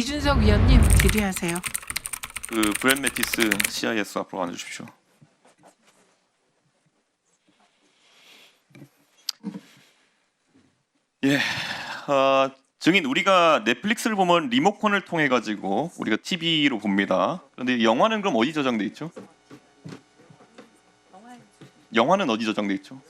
이준석 위원님 질의하세요. 그 브랜 매티스 CIS 앞으로 앉으십시오. 예, 증인 우리가 넷플릭스를 보면 리모컨을 통해 가지고 우리가 TV로 봅니다. 그런데 영화는 그럼 어디 저장돼 있죠? 영화는 어디 저장돼 있죠?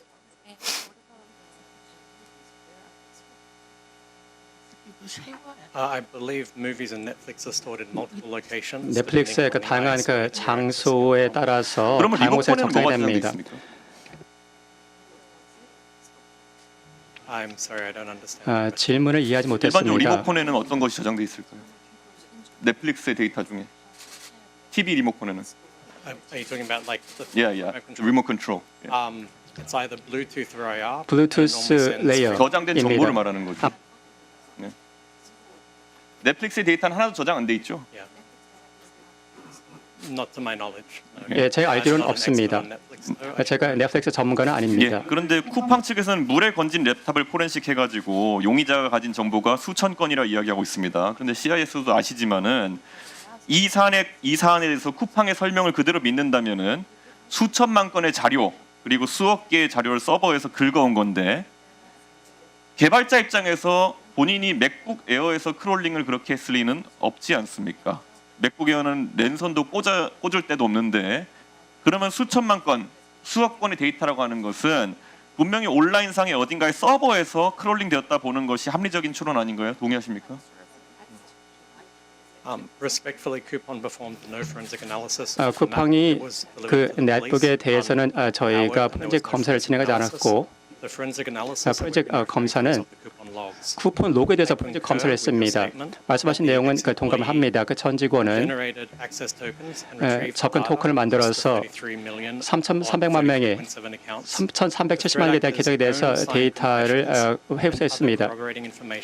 I believe movies and Netflix are stored in multiple locations. 넷플릭스의 그 다양한 그 장소에 따라서 그러면 다양한 곳에 리모컨에는 적당히 뭐가 저장돼 됩니다. 있습니까? I'm sorry, I don't understand. 질문을 이해하지 일반적으로 못했습니다. 리모컨에는 어떤 것이 저장돼 있을까요? 넷플릭스의 데이터 중에 TV 리모컨에는 Are you talking about like the remote control. it's either Bluetooth or IR. 블루투스 레이어. 저장된 입니다. 정보를 말하는 거죠. 네. 넷플릭스의 데이터는 하나도 저장 안 돼 있죠. Yeah. Not to my knowledge. 예, 제 알기로는 I'm not an 없습니다. expert on Netflix, though. 제가 넷플릭스 전문가는 아닙니다. 예, 그런데 쿠팡 측에서는 물에 건진 랩탑을 포렌식 해가지고 용의자가 가진 정보가 수천 건이라 이야기하고 있습니다. 그런데 CIS도 아시지만은 이 사안에 대해서 쿠팡의 설명을 그대로 믿는다면은 수천만 건의 자료 그리고 수억 개의 자료를 서버에서 긁어온 건데 개발자 입장에서 본인이 맥북 에어에서 크롤링을 그렇게 했을 리는 없지 않습니까? 맥북 에어는 랜선도 꽂을 때도 없는데 그러면 수천만 건, 수억 건의 데이터라고 하는 것은 분명히 온라인상의 어딘가의 서버에서 크롤링 되었다 보는 것이 합리적인 추론 아닌가요? 동의하십니까? Respectfully, Coupon performed no forensic analysis. 쿠팡이 그 넷북에 대해서는 저희가 포렌식 검사를 진행하지 않았고 포렌식 검사는 쿠폰 로그에 대해서 포렌식 검사를 했습니다. 말씀하신 내용은 그 동감을 합니다. 그 전 직원은 접근 토큰을 만들어서 3,300만 명의 3,370만 개의 계정에 대해서 데이터를 회수했습니다.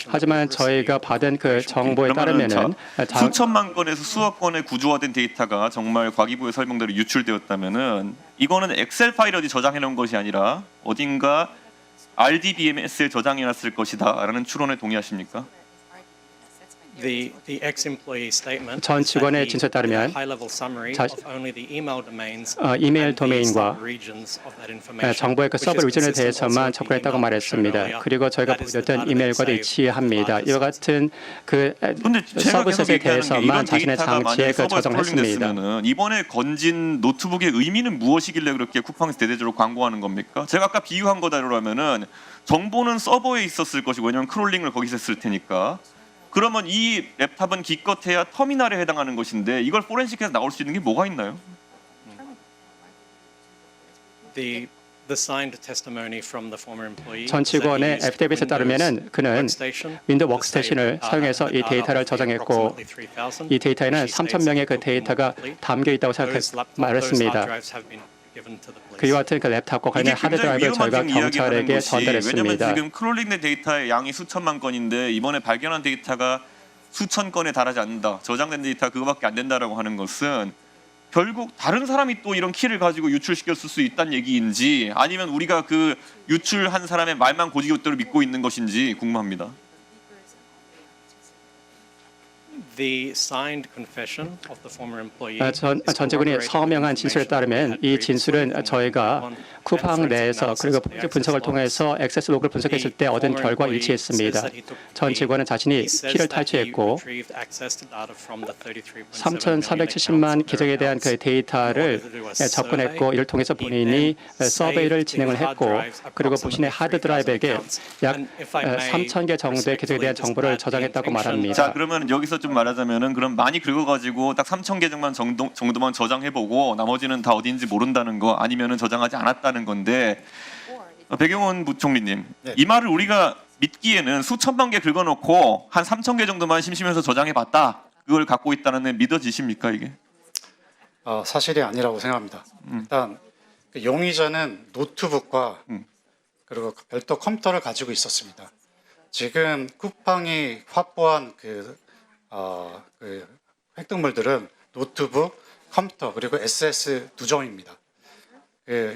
하지만 저희가 받은 그 정보에 따르면은 수천만 건에서 수억 건의 구조화된 데이터가 정말 과기부의 설명대로 유출되었다면은 이거는 엑셀 파일 어디 저장해 놓은 것이 아니라 어딘가 RDBMS에 저장해놨을 것이다라는 추론에 동의하십니까? 전 직원의 진술에 따르면 이메일 도메인과 정보의 그 서버 리전에 대해서만 접근했다고 말했습니다. 그리고 저희가 보여줬던 이메일과도 일치합니다. 이와 같은 그 서비스에 대해서만 자신의 장치에 그 저장을 했습니다. 이번에 건진 노트북의 의미는 무엇이길래 그렇게 쿠팡에서 대대적으로 광고하는 겁니까? 제가 아까 비유한 거다라면은 정보는 서버에 있었을 것이고 왜냐하면 크롤링을 거기서 했을 테니까. 그러면 이 랩탑은 기껏해야 터미널에 해당하는 것인데 이걸 포렌식해서 나올 수 있는 게 뭐가 있나요? 전 직원의 애피데빗에 따르면은 그는 윈도우 워크스테이션을 사용해서 이 데이터를 저장했고 이 데이터에는 3,000명의 그 데이터가 담겨 있다고 말했습니다. 그와 같은 그 랩탑과 관련된 하드드라이브를 저희가 경찰에게 전달했습니다. 왜냐하면 지금 크롤링된 데이터의 양이 수천만 건인데 이번에 발견한 데이터가 수천 건에 달하지 않는다. 저장된 데이터 그거밖에 안 된다라고 하는 것은 결국 다른 사람이 또 이런 키를 가지고 유출시켰을 수 있다는 얘기인지 아니면 우리가 그 유출한 사람의 말만 고지고대로 믿고 있는 것인지 궁금합니다. 전 직원이 서명한 진술에 따르면 이 진술은 저희가 쿠팡 내에서 그리고 분석을 통해서 액세스 로그를 분석했을 때 얻은 결과 일치했습니다. 전 직원은 자신이 키를 탈취했고 3,470만 계정에 대한 그 데이터를 접근했고 이를 통해서 본인이 서베이를 진행을 했고 그리고 본인의 하드 드라이브에게 약 3,000개 정도의 계정에 대한 정보를 저장했다고 말합니다. 자, 그러면 여기서 좀 말하자면은 그럼 많이 긁어가지고 딱 3,000계정만 정도만 저장해보고 나머지는 다 어디인지 모른다는 거 아니면은 저장하지 않았다는 건데 배경원 부총리님 이 말을 우리가 믿기에는 수천만 개 긁어놓고 한 3,000개 정도만 심심해서 저장해봤다 그걸 갖고 있다는 데 믿어지십니까 이게? 사실이 아니라고 생각합니다. 일단 그 용의자는 노트북과 그리고 별도 컴퓨터를 가지고 있었습니다. 지금 쿠팡이 확보한 그 획득물들은 노트북, 컴퓨터 그리고 SS 두 점입니다.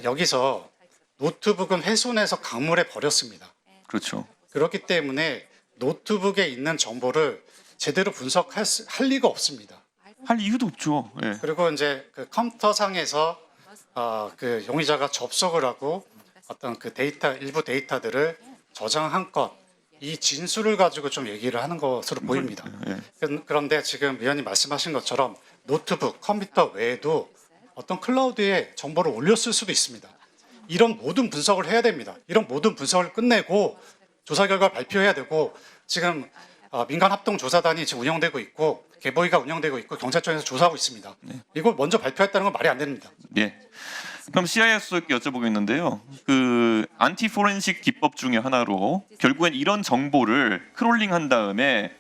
여기서 노트북은 훼손해서 강물에 버렸습니다. 그렇죠. 그렇기 때문에 노트북에 있는 정보를 제대로 분석할 할 리가 없습니다. 할 이유도 없죠. 예. 그리고 이제 그 컴퓨터 상에서 그 용의자가 접속을 하고 어떤 그 데이터 일부 데이터들을 저장한 것, 이 진술을 가지고 좀 얘기를 하는 것으로 보입니다. 예. 그런데 지금 위원님 말씀하신 것처럼 노트북, 컴퓨터 외에도 어떤 클라우드에 정보를 올렸을 수도 있습니다. 이런 모든 분석을 해야 됩니다. 이런 모든 분석을 끝내고 조사 결과 발표해야 되고 지금 민간 합동 조사단이 지금 운영되고 있고 개보위가 운영되고 있고 경찰청에서 조사하고 있습니다. 이걸 먼저 발표했다는 건 말이 안 됩니다. 예. 그럼 CIS에게 여쭤보겠는데요. 그 안티 포렌식 기법 중에 하나로 결국엔 이런 정보를 크롤링한 다음에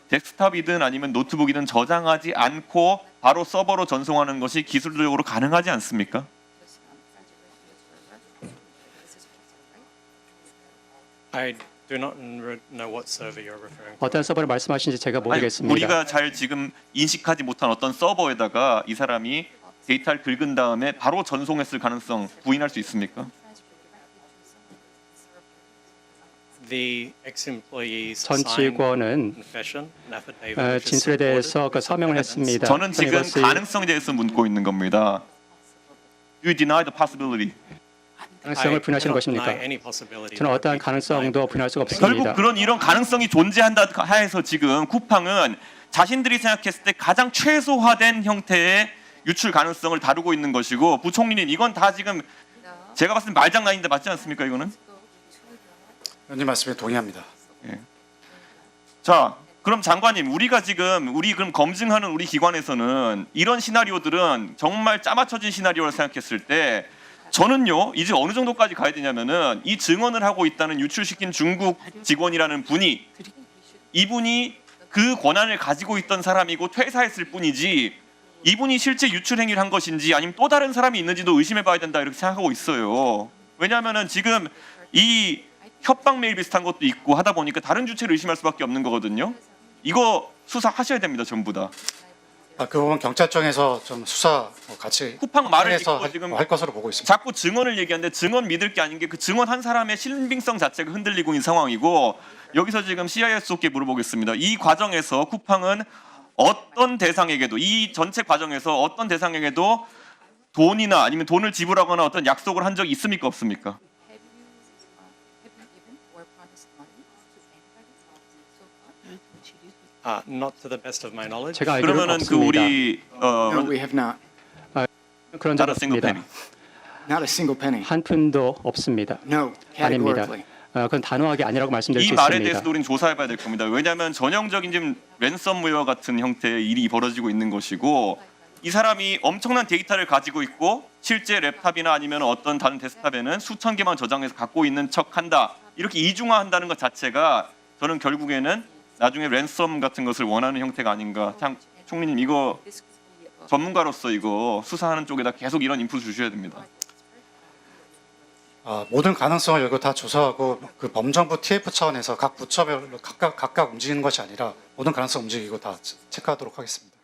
데스크탑이든 아니면 노트북이든 저장하지 않고 바로 서버로 전송하는 것이 기술적으로 가능하지 않습니까? I do not know what server you're referring to. 어떤 서버를 말씀하시는지 제가 아니, 모르겠습니다. 우리가 잘 지금 인식하지 못한 어떤 서버에다가 이 사람이 데이터를 긁은 다음에 바로 전송했을 가능성 부인할 수 있습니까? The ex-employee's 전 signed 직원은 confession, an affidavit, which is 진술에 대해서 supported 그 서명을 with evidence. 했습니다. 저는 지금 이것이 가능성에 대해서 묻고 있는 겁니다. You deny the possibility. 가능성을 I 부인하시는 cannot 것입니까? deny any possibility 저는 that 어떠한 we 가능성도 부인할 수가 결국 없습니다. 그런 이런 가능성이 존재한다 하에서 지금 쿠팡은 자신들이 생각했을 때 가장 최소화된 형태의 유출 가능성을 다루고 있는 것이고, 부총리님 이건 다 지금 제가 봤을 때 말장난인데 맞지 않습니까? 이거는. 위원님 말씀에 동의합니다. 자, 그럼 장관님, 우리 그럼 검증하는 우리 기관에서는 이런 시나리오들은 정말 짜맞춰진 시나리오를 생각했을 때 저는요, 이제 어느 정도까지 가야 되냐면은 이 증언을 하고 있다는 유출시킨 중국 직원이라는 분이, 이분이 그 권한을 가지고 있던 사람이고 퇴사했을 뿐이지 이분이 실제 유출 행위를 한 것인지 아니면 또 다른 사람이 있는지도 의심해 봐야 된다 이렇게 생각하고 있어요. 왜냐하면은 지금 이 협박 메일 비슷한 것도 있고 하다 보니까 다른 주체를 의심할 수밖에 없는 거거든요. 이거 수사하셔야 됩니다, 전부 다. 그 부분 경찰청에서 좀 수사 같이 쿠팡 말을 해서 듣고 지금 할 것으로 보고 있습니다. 자꾸 증언을 얘기하는데 증언 믿을 게 아닌 게 그 증언 한 사람의 신빙성 자체가 흔들리고 있는 상황이고, 여기서 지금 CIS께 물어보겠습니다. 이 과정에서 쿠팡은 어떤 대상에게도, 이 전체 과정에서 어떤 대상에게도 돈이나 아니면 돈을 지불하거나 어떤 약속을 한 적이 있습니까, 없습니까? not to the best of my knowledge. 제가 알기로는 그러면은 그 없습니다. 우리 No, we have not. 그런 적 not a single 없습니다. penny. Not a single penny. 한 푼도 없습니다. No, 아닙니다. categorically. 그건 단호하게 아니라고 말씀드릴 이 수 말에 있습니다. 대해서도 우리는 조사해봐야 될 겁니다. 왜냐하면 전형적인 지금 랜섬웨어 같은 형태의 일이 벌어지고 있는 것이고, 이 사람이 엄청난 데이터를 가지고 있고 실제 랩탑이나 아니면 어떤 다른 데스크탑에는 수천 개만 저장해서 갖고 있는 척한다, 이렇게 이중화한다는 것 자체가 저는 결국에는 나중에 랜섬 같은 것을 원하는 형태가 아닌가. 참, 총리님 이거 전문가로서 이거 수사하는 쪽에다 계속 이런 인풋을 주셔야 됩니다. 모든 가능성을 열고 다 조사하고 그 범정부 TF 차원에서 각 부처별로 각각 움직이는 것이 아니라 모든 가능성 움직이고 다 체크하도록 하겠습니다.